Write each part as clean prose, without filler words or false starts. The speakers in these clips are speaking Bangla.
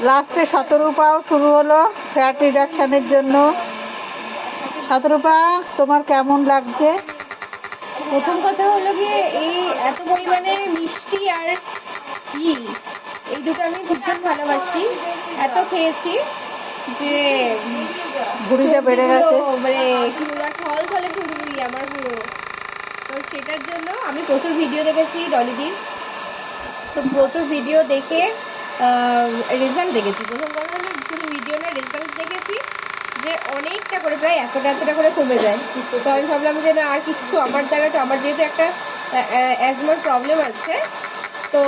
লাস্টে শতরূপাও শুরু হলো ফ্যাট রিডাকশানের জন্য। শতরূপা, তোমার কেমন লাগছে? প্রথম কথা হলো গিয়ে এই এত পরিমাণে মিষ্টি আর ঘি, এই দুটো আমি ভীষণ ভালোবাসি। এত খেয়েছি যে ভুঁড়িটা বেড়ে গেছে। মানে কি বলবো, থল থলে ঘুরবি আমার পুরো। তো সেটার জন্য আমি প্রচুর ভিডিও দেখেছি ডলিদির। তো প্রচুর ভিডিও দেখে রেজাল্ট দেখেছি। প্রথম কথা হলো শুধু ভিডিও না, রেজাল্ট দেখেছি যে অনেকটা করে, প্রায় এতটা এতটা করে কমে যায়। তো আমি ভাবলাম যে না, আর কিচ্ছু আমার দ্বারা, তো আমার যেহেতু একটা অ্যাজমার প্রবলেম আছে, তো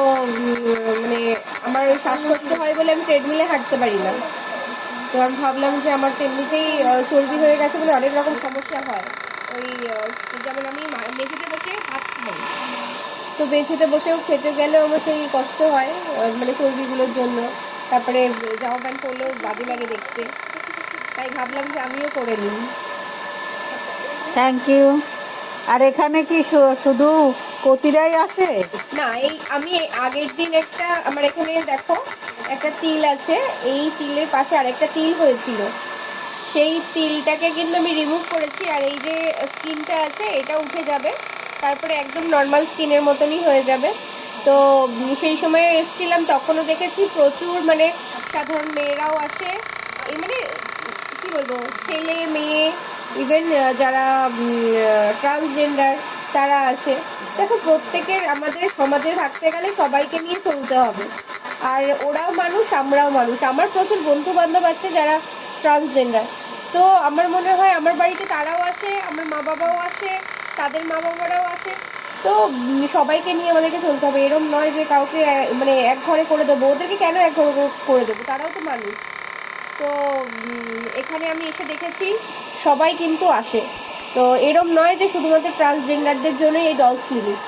মানে আমার ওই শ্বাসকষ্ট হয় বলে আমি ট্রেডমিলে হাঁটতে পারি না। তো আমি ভাবলাম যে আমার তো এমনিতেই চর্বি হয়ে গেছে বলে অনেক রকম সমস্যা হয়। ওই যেমন আমি মেঝেতে বসে ভাত খাই, তো বেঁচেতে বসেও খেতে গেলেও আমার সেই কষ্ট হয় মানে চর্বিগুলোর জন্য। তারপরে জামা প্যান্ট পরলেও বাজে লাগে দেখতে। তাই ভাবলাম যে আমিও করে নিই। Thank you. আর এখানে কি শুধু কতিরাই আসে? না, এই আমি আগের দিন একটা, আমার এখানে দেখো একটা তিল আছে, এই তিলের পাশে আরেকটা তিল হয়েছিল, সেই তিলটাকে কিন্তু আমি রিমুভ করেছি। আর এই যে স্কিনটা আছে এটা উঠে যাবে, তারপরে একদম নর্মাল স্কিনের মতনই হয়ে যাবে। তো সেই সময় এসেছিলাম, তখনও দেখেছি প্রচুর, মানে সাধারণ মেয়েরাও আসে, এই মানে কি বলবো, ছেলে মেয়ে, ইভেন যারা ট্রান্সজেন্ডার তারা আসে। দেখো প্রত্যেকের, আমাদের সমাজে থাকতে গেলে সবাইকে নিয়ে চলতে হবে। আর ওরাও মানুষ, আমরাও মানুষ। আমার প্রচুর বন্ধু বান্ধব আছে যারা ট্রান্সজেন্ডার। তো আমার মনে হয় আমার বাড়িতে তারাও আসে, আমার মা বাবাও আসে, তাদের মা বাবারাও আসে। তো সবাইকে নিয়ে আমাদেরকে চলতে হবে। এরকম নয় যে কাউকে মানে এক ঘরে করে দেবো, ওদেরকে কেন এক ঘরে করে দেবো, তারাও তো মানুষ। তো এখানে আমি এসে দেখেছি সবাই কিন্তু আসে। তো এরম নয় যে শুধুমাত্র ট্রান্সজেন্ডারদের জন্যই এই ডলস ক্লিনিক।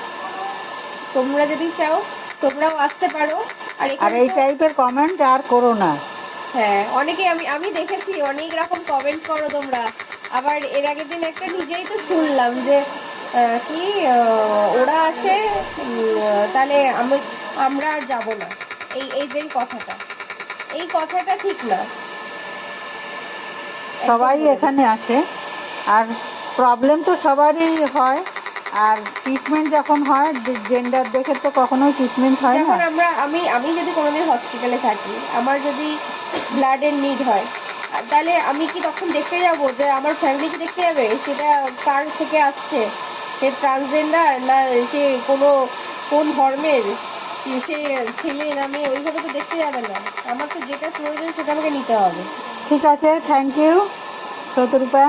তোমরা যদি চাও তোমরাও আসতে পারো। আর আর এখানে এই তো টাইপের কমেন্ট আর করো না। হ্যাঁ, অনেকে, আমি আমি দেখেছি অনেক রকম কমেন্ট করো তোমরা। আবার এর আগের দিন একটা নিজেই তো শুনলাম যে কি ওরা আসে, তাহলে আমরা আর যাবো না। এই যে কথাটা, এই কথাটা ঠিক না। সবাই একদম বলো না। এখানে আসে, আর প্রবলেম তো সবারই হয়। আর ট্রিটমেন্ট যখন হয়, জেন্ডার দেখে তো কখনোই ট্রিটমেন্ট হয় না। যখন আমি যদি কোনোদিন হসপিটালে থাকি, আমার যদি ব্লাডের নিড হয়, তাহলে আমি কি তখন দেখতে যাব যে আমার ফ্যামিলি কি দেখতে যাবে সেটা কার থেকে আসছে, সে ট্রান্সজেন্ডার না সে কোন ধর্মের, সে ছেলে না মেয়ে, ওইভাবে তো দেখতে যাবে না। আমার তো যেটা প্রয়োজন সেটা আমাকে নিতে হবে। ঠিক আছে, থ্যাংক ইউ শতরূপা।